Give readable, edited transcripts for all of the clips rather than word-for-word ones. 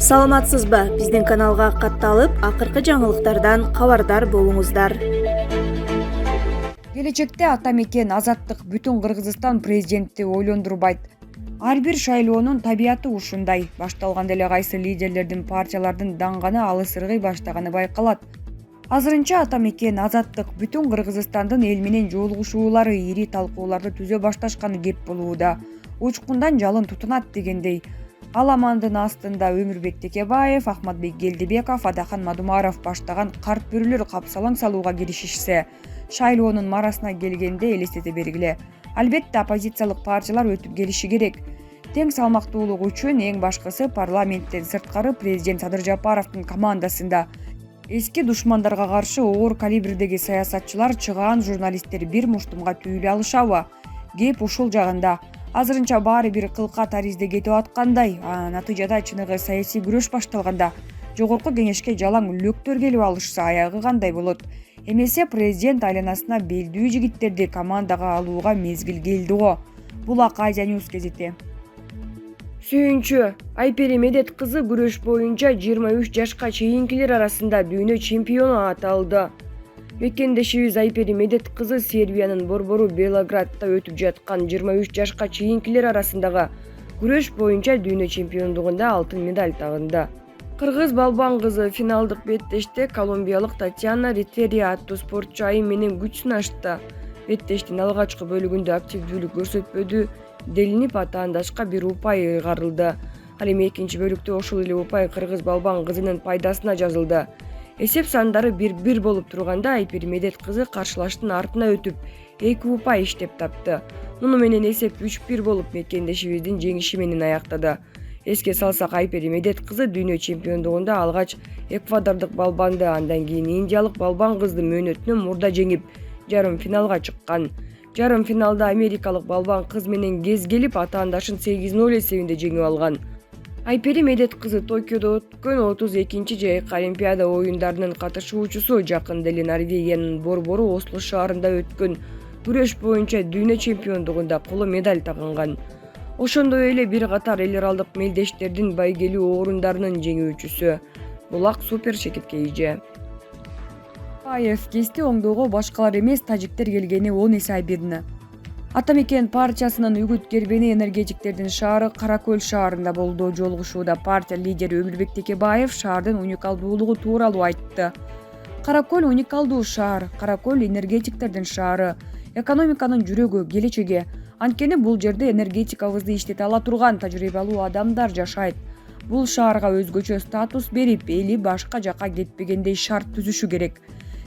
Саламатсызбы? Биздин каналга катталып, акыркы жаңылыктардан кабардар болуңуздар. Келечекте ата-мекен азаттык бүтүн Кыргызстан президенти ойлондурбайт. Ар бир шайлоонун табияты ушундай. Башталганда эле кайсы лидерлердин партиялардын даңганы алыс ыргый баштаганы байкалат. Азырынча ата-мекен азаттык бүтүн Кыргызстандын эл менен жолугушуулары ири талкууларды түзө башташканы кеп болууда. Учкундан жалын тутунат дегендей. Аламандын астында Өмүрбек Текебаев, Ахматбек Келдибеков, Адахан Мадумаров баштаган карт бүрүлөр капсалаң салууга киришишсе, шайлоонун марасына келгенде элестете бергиле. Албетте оппозициялык партиялар өтүп келиши керек. Тең салмактуулук үчүн эң башкысы парламенттен сырткары президент Садыр Жапаровдун командасында эски душмандарга каршы оор калибрдеги саясатчылар, чыгаан журналисттер бир муштумга түйүлө алышабы? Кеп ушул жагында. Азырынча баары бир кылка таризде кетип аткандай, натыйжада чыныгы саясий күрөш башталганда жогорку кеңешке жалаң үлөктөр келип алышса аягы кандай болот? Эмесе президент айланасына белдүү жигиттерди командага алууга мезгил келди го. Булак Азия News кезети. Сүйүнчү Айпери Медет кызы күрөш боюнча 23 жашка чейинкилер арасында дүйнө чемпиону аталды. Мекендешибиз Айпери Медет кызы Сербиянын борбору Белградта өтүп жаткан 23 жашка чейинкилер арасындагы күрөш боюнча дүйнө чемпиондугунда алтын медаль тагынды. Кыргыз балбан кызы финалдык беттеште колумбиялык Татьяна Ритерия аттуу спортчу айым менен күч сынашты. Беттештин алгачкы бөлүгүндө активдүүлүк көрсөтпөдү делинип, атаандашка бир упай ыйгарылды. Ал эми экинчи бөлүктө ошол эле упай кыргыз балбан кызынын пайдасына жазылды. Эсеп сандары 1-1 болуп турганда Айпери Медет кызы каршылаштын артына өтүп, 2 упай иштеп тапты. Муну менен эсеп 3-1 болуп мекендешибиздин жеңиши менен аяктады. Эске салсак, Айпери Медет кызы дүйнө чемпиондугунда алгач эквадордук балбанды, андан кийин индиялык балбан кызды мөөнөтүнөн мурда жеңип, жарым финалга чыккан. Жарым финалда америкалык балбан кыз менен кез келип, атаандашын 8-0 эсебинде жеңип алган. Айпери Медет кызы Токиодо өткөн 32-чи жайкы Олимпиада оюндарынын катышуучусу, жакында эле Норвегиянын борбору Осло шаарында өткөн күрөш боюнча дүйнө чемпиондугунда коло медаль тагынган. Ошондой эле бир катар эл аралдык мелдештердин байгелүү орундарынын жеңүүчүсү. Булак супер чекитке ийже. Баев кести оңдоого башкалар эмес, тажиктер келгени 10 эсе айбирни. Ата-мекен партиясынын үгүт кербени энергетиктердин шаары Каракөл шаарында болду. Жолугушууда партия лидери Өмүрбек Текебаев шаардын уникалдуулугу тууралуу айтты. Каракөл уникалдуу шаар, Каракөл энергетиктердин шаары, экономиканын жүрөгү, келечеги. Анткени бул жерде энергетикабызды иштете ала турган тажрыйбалуу адамдар жашайт. Бул шаарга өзгөчө статус берип, эли башка жака кетпегендей шарт түзүшү керек.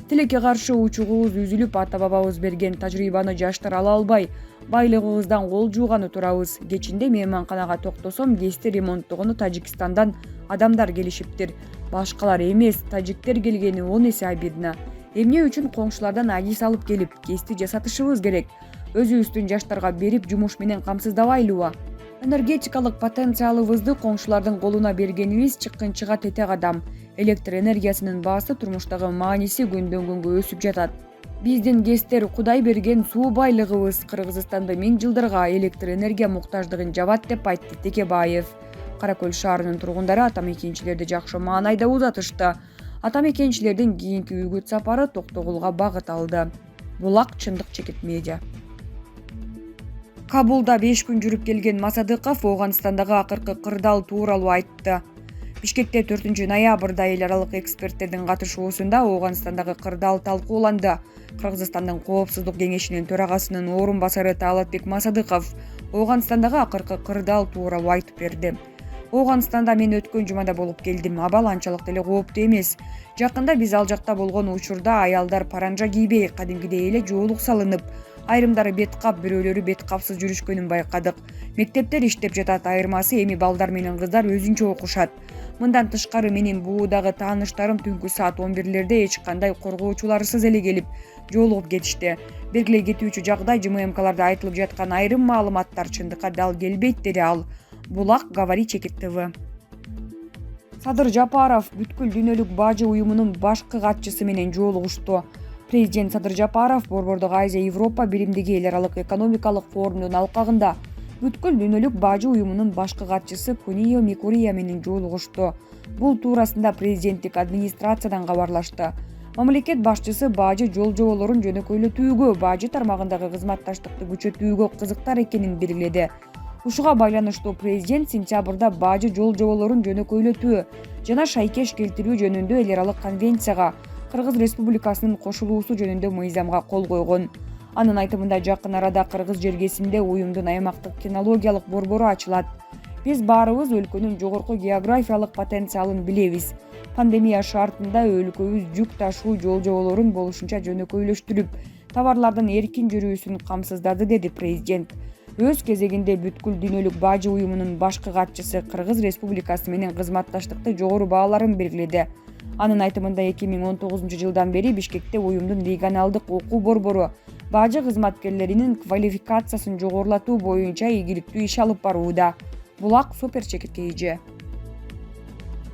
Тилекке каршы учугубуз үзүлүп, ата-бабабыз берген тажрыйбаны жаштар ала албай, байлыгыбыздан кол жууганы турабыз. Кечинде мейманканага токтосом, кести ремонттогону Тажикстандан адамдар келишиптир. Башкалар эмес, тажиктер келгени 10 эсе айбирна. Эмне үчүн коңшулардан адис алып келип, кести жасатышыбыз керек? Өзүбүздүн жаштарга берип, жумуш менен камсыздабайлыбы? Энергетикалык потенциалыбызды коңшулардын колуна бергенибиз чыккынчыга тете кадам. Электр энергиясынын баасы турмуштагы мааниси күндөн күнгө өсүп жатат. Биздин кестер Кудай берген суу байлыгыбыз Кыргызстанды 1000 жылдарга электр энергия муктаждыгын жабат деп айтты Текебаев. Каракөл шаарынын тургундары ата-мекенчилерди жакшы маанайда узатышты. Ата-мекенчилердин кийинки үгүт сапары Токтогулга багыт алды. Булак чындык чекит медиа. Кабулда 5 күн жүрүп келген Масадыков Ооганстандагы акыркы кырдаал тууралуу айтты. Бишкекте 4 ноябрда эл аралык эксперттердин катышуусунда Ооганстандагы кырдаал талкууланды. Кыргызстандын Коопсуздук кеңешинин төрагасынын орун басары Таалатбек Масадыков Ооганстандагы акыркы кырдаал тууралуу айтып берди. Ооганстанда мен өткөн жумада болуп келдим. Абал анчалык деле кооптуу эмес. Жакында биз ал жакта болгон учурда аялдар паранжа кийбей, кадимгидей эле жоолук салынып, айрымдары бет кап, бирөөлөрү бет капсыз жүрүшкөнүн байкадык. Мектептер иштеп жатат, айырмасы эми балдар менен кыздар өзүнчө окушат. Мындан тышкары менин буудагы тааныштарым түнкү саат 11лерде эч кандай коргоочуларсыз эле келип, жолугуп кетишти. Белгилей кетүүчү жагдай, ЖММКларда айтылып жаткан айрым маалыматтар чындыкка дал келбейт, деди ал. Булак Говори Чекит ТВ. Садыр Жапаров бүткүл дүйнөлүк бажы уюмунун башкы катчысы менен жолугушту. Президент Садыр Жапаров борбордук Азия Европа биримдиги эл аралык экономикалык форумдун алкагында бүткүл дүйнөлүк бажы уюмунун башкы катчысы Кунио Микурия менен жолугушту. Бул туурасында президенттик администрациядан кабарлашты. Мамлекет башчысы бажы жол жоболорун жөнөкөйлөтүүгө, бажы тармагындагы кызматташтыкты күчөтүүгө кызыктар экенин белгиледи. Ушуга байланыштуу президент сентябрда бажы жол жоболорун жөнөкөйлөтүү жана шайкеш келтирүү жөнүндө эл аралык конвенцияга Кыргыз Республикасынын кошулуусу жөнүндө мыйзамга кол койгон. Анын айтымында жакын арада Кыргыз жергесинде уюмдун аймактык кинологиялык борбору ачылат. Биз баарыбыз өлкөнүн жогорку географиялык потенциалын билебиз. Пандемия шартында өлкөбүз жүк ташуу жол жоболорун болушунча жөнөкөйлөштүрүп, товарлардын эркин жүрүүсүн камсыздады, деди президент. Өз кезегинде бүткүл дүйнөлүк бажы уюмунун башкы катчысы Кыргыз Республикасы менен кызматташтыкты жогору бааларын белгиледи. Анын айтымында 2019 жылдан бери Бишкекте уюмдун регионалдык окуу борбору бажы кызматкерлеринин квалификациясын жогорулатуу боюнча ийгиликтүү иш алып барууда. Булак супер чекит KG.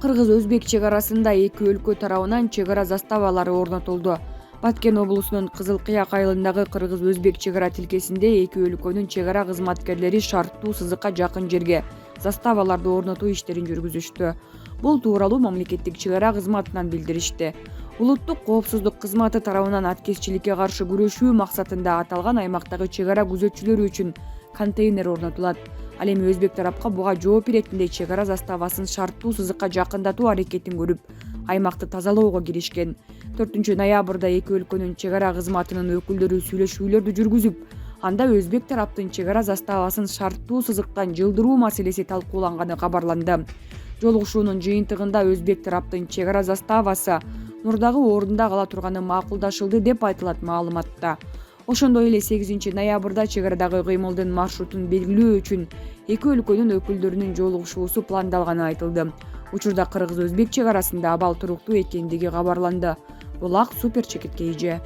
Кыргыз-Өзбек чек арасында эки өлкө тарабынан чек ара заставалары орнотулду. Баткен облусунун Кызыл Кыяк айылындагы Кыргыз-Өзбек чек ара тилкесинде эки өлкөнүн чек ара кызматкерлери шарттуу сызыкка жакын жерге заставаларды орнотуу иштерин жүргүзүштү. Бул тууралуу мамлекеттик чек ара кызматынан билдиришти. Улуттук коопсуздук кызматы тарабынан аткезчиликке каршы күрөшүү максатында аталган аймактагы чек ара күзөтчүлөрү үчүн контейнер орнотулат. Ал эми өзбек тарапка буга жооп иретиндей чек ара заставасын шарттуу сызыкка жакындатуу аракетин көрүп, аймакты тазалоого киришкен. 4 ноябрда эки өлкөнүн чек ара кызматынын өкүлдөрү сүйлөшүүлөрдү жүргүзүп, анда өзбек тараптын чек ара заставасын шарттуу сызыктан жылдыруу маселеси талкууланганы кабарланды. Жолугушуунун жыйынтыгында өзбек тараптын чек ара заставасы мурдагы ордунда кала турганы макулдашылды деп айтылат маалыматта. Ошондой эле 8 ноябрда чек арадагы кыймылдын маршрутун белгилөө үчүн эки өлкөнүн өкүлдөрүнүн жолугушуусу пландалганы айтылды. Учурда Кыргыз-Өзбек чек арасында абал туруктуу экендиги кабарланды. Булак супер чекит KG.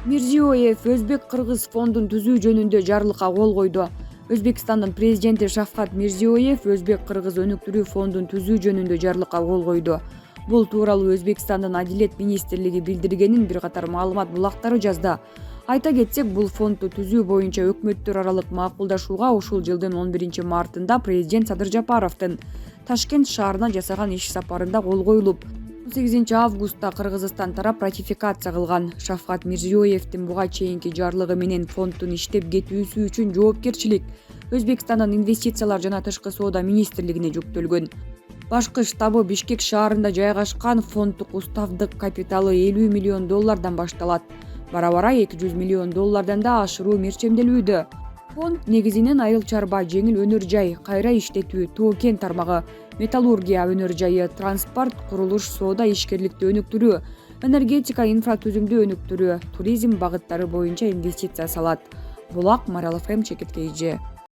Мирзиёев Өзбек-Кыргыз фондун түзүү жөнүндө жарлыкка кол койду. Өзбекстандын президенти Шавкат Мирзиёев Өзбек-Кыргыз өнүктүрүү фондун түзүү жөнүндө жарлыкка кол койду. Бул тууралуу Өзбекстандын Адилет министрлиги билдиргенин бир катар маалымат булактары жазды. Айта кетсек, бул фондду түзүү боюнча өкмөттөр аралык макулдашууга ушул жылдын 11 мартында президент Садыр Жапаровдун Ташкент шаарына жасаган иш сапарында кол коюлуп, 18 августта Кыргызстан тарап ратификация кылган. Шавкат Мирзиёевдин буга чейинки жарлыгы менен фонддун иштеп кетүүсү үчүн жоопкерчилик Өзбекстандын инвестициялар жана тышкы соода министрлигине жүктөлгөн. Башкы штабы Бишкек шаарында жайгашкан. Фонддук уставдык капиталы $50 миллион башталат. Бара-бара $200 миллион да ашыруу мерчемделүүдө. Фонд негизинен айыл чарба, жеңил өнөр жай, кайра иштетүү, тоо-кен тармагы, металлургия өнөр жайы, транспорт, курулуш, соода ишкерликти өнүктүрүү, энергетика инфратүзүмдү өнүктүрүү, туризм багыттары боюнча инвестиция салат. Булак Марал ФМ чекит KG.